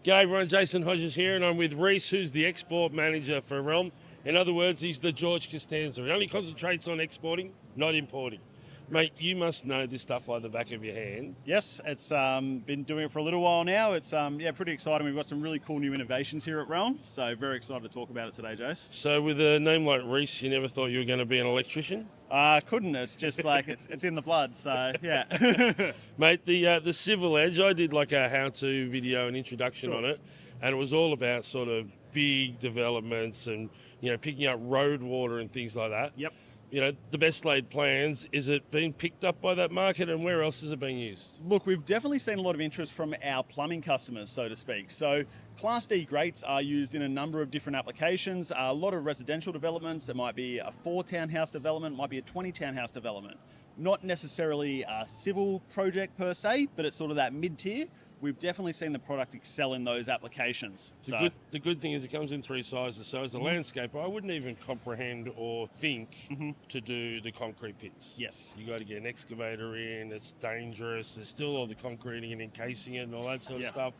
G'day everyone, Jason Hodges here, and I'm with Reece, who's the export manager for Reln. In other words, he's the George Costanza. He only concentrates on exporting, not importing. Mate, you must know this stuff like the back of your hand. Yes, it's been doing it for a little while now. It's pretty exciting. We've got some really cool new innovations here at Reln, so very excited to talk about it today, Jace. So with a name like Reece, you never thought you were going to be an electrician? Couldn't. It's just like it's in the blood. So yeah. Mate, the Civil Edge, I did like a how-to video and introduction on it, and it was all about sort of big developments and picking up road water and things like that. Yep. The best laid plans. Is it being picked up by that market, and where else is it being used? Look, we've definitely seen a lot of interest from our plumbing customers, so to speak. So Class D grates are used in a number of different applications. A lot of residential developments. It might be a 4-townhouse development, it might be a 20-townhouse development. Not necessarily a civil project per se, but it's sort of that mid-tier. We've definitely seen the product excel in those applications. The good thing is it comes in 3 sizes. So as a landscaper, I wouldn't even comprehend or think to do the concrete pits. Yes. You got to get an excavator in. It's dangerous. There's still all the concreting and encasing it and all that sort of stuff.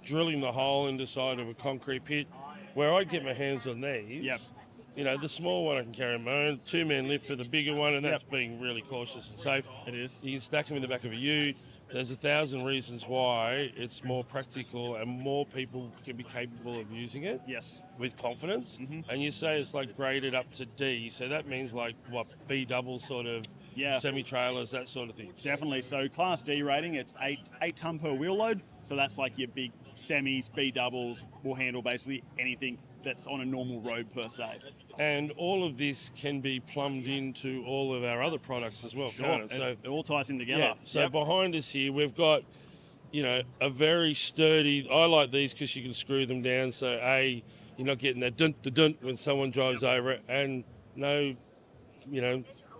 Drilling the hole in the side of a concrete pit. Where I get my hands on these, the small one I can carry on my own. 2-man lift for the bigger one, and that's being really cautious and safe. It is. You can stack them in the back of a ute. There's 1,000 reasons why it's more practical and more people can be capable of using it. Yes. With confidence. And you say it's like graded up to D, so that means like what, B double sort of semi-trailers, that sort of thing. Definitely. So Class D rating, it's 8 ton per wheel load. So that's like your big semis, B doubles will handle basically anything that's on a normal road per se. And all of this can be plumbed into all of our other products as well, can't it? So it all ties in together. Yeah. So behind us here, we've got, a very sturdy. I like these because you can screw them down. So you're not getting that dun when someone drives over it, and no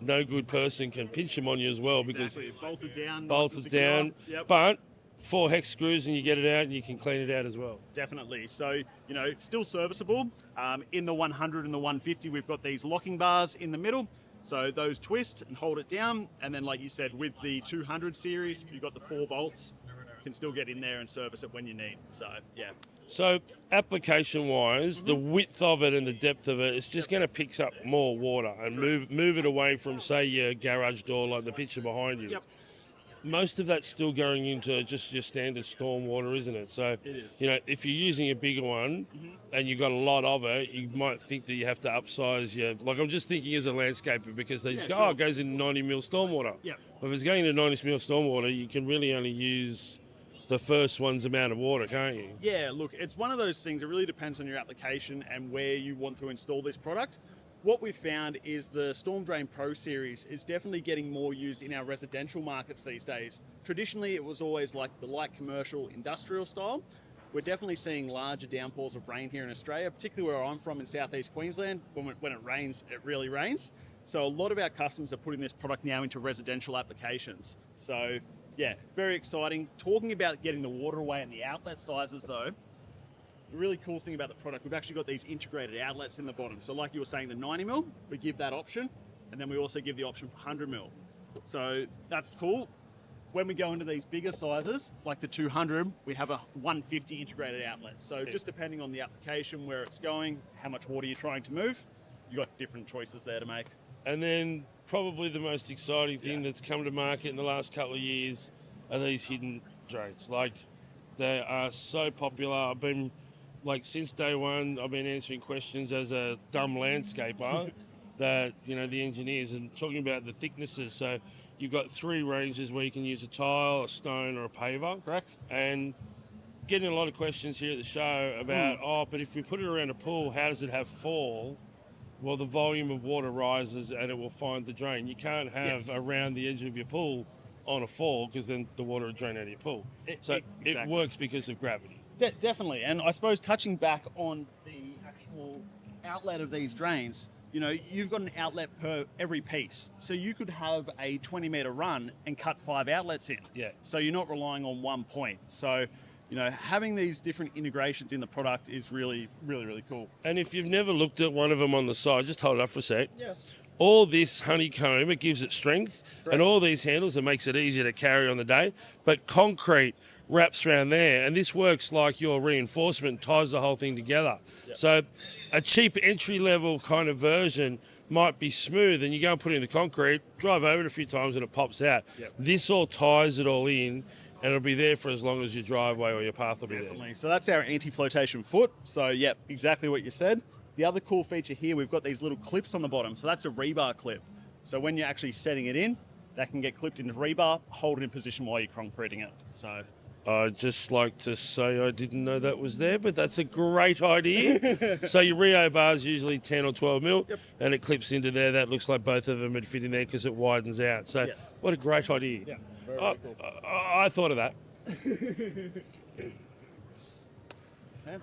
good person can pinch them on you as well because bolted down. Yep. But 4 hex screws and you get it out and you can clean it out as well. Definitely. So, still serviceable. In the 100 and the 150, we've got these locking bars in the middle. So those twist and hold it down. And then, like you said, with the 200 series, you've got the 4 bolts. You can still get in there and service it when you need. So, yeah. So application-wise, the width of it and the depth of it, it's just going to pick up more water and move it away from, say, your garage door like the picture behind you. Yep. Most of that's still going into just your standard storm water, isn't it? So, it is. If you're using a bigger one and you've got a lot of it, you might think that you have to upsize your... Like, I'm just thinking as a landscaper because they just go, it goes into 90 mil storm water. Yeah. Well, if it's going into 90 mil storm water, you can really only use the first one's amount of water, can't you? Yeah, look, it's one of those things. It really depends on your application and where you want to install this product. What we've found is the Storm Drain Pro series is definitely getting more used in our residential markets these days. Traditionally, it was always like the light commercial industrial style. We're definitely seeing larger downpours of rain here in Australia, particularly where I'm from in southeast Queensland. When it rains, it really rains. So a lot of our customers are putting this product now into residential applications. So yeah, very exciting. Talking about getting the water away and the outlet sizes though, the really cool thing about the product, we've actually got these integrated outlets in the bottom. So like you were saying, the 90 mil, we give that option. And then we also give the option for 100 mil. So that's cool. When we go into these bigger sizes, like the 200, we have a 150 integrated outlet. So just depending on the application, where it's going, how much water you're trying to move, you've got different choices there to make. And then probably the most exciting thing that's come to market in the last couple of years are these hidden drains. Like, they are so popular. I've been... since day one, I've been answering questions as a dumb landscaper that, the engineers and talking about the thicknesses. So you've got 3 ranges where you can use a tile, a stone or a paver. Correct. And getting a lot of questions here at the show about, but if we put it around a pool, how does it have fall? Well, the volume of water rises and it will find the drain. You can't have around the edge of your pool on a fall because then the water will drain out of your pool. It works because of gravity. Definitely, and I suppose touching back on the actual outlet of these drains, you've got an outlet per every piece. So you could have a 20-metre run and cut 5 outlets in. Yeah. So you're not relying on one point. So, having these different integrations in the product is really, really, really cool. And if you've never looked at one of them on the side, just hold it up for a sec. Yeah. All this honeycomb, it gives it strength, and all these handles, it makes it easier to carry on the day. But concrete wraps around there, and this works like your reinforcement, ties the whole thing together. Yep. So a cheap entry-level kind of version might be smooth, and you go and put it in the concrete, drive over it a few times, and it pops out. Yep. This all ties it all in, and it'll be there for as long as your driveway or your path will be there. Definitely. So that's our anti-flotation foot. So, yep, exactly what you said. The other cool feature here, we've got these little clips on the bottom. So that's a rebar clip. So when you're actually setting it in, that can get clipped into rebar, hold it in position while you're concreting it. So I'd just like to say I didn't know that was there, but that's a great idea. So your Rio bar is usually 10 or 12 mil, Yep. and it clips into there. That looks like both of them would fit in there because it widens out. So Yes. what a great idea. yeah, very cool. I thought of that. Okay.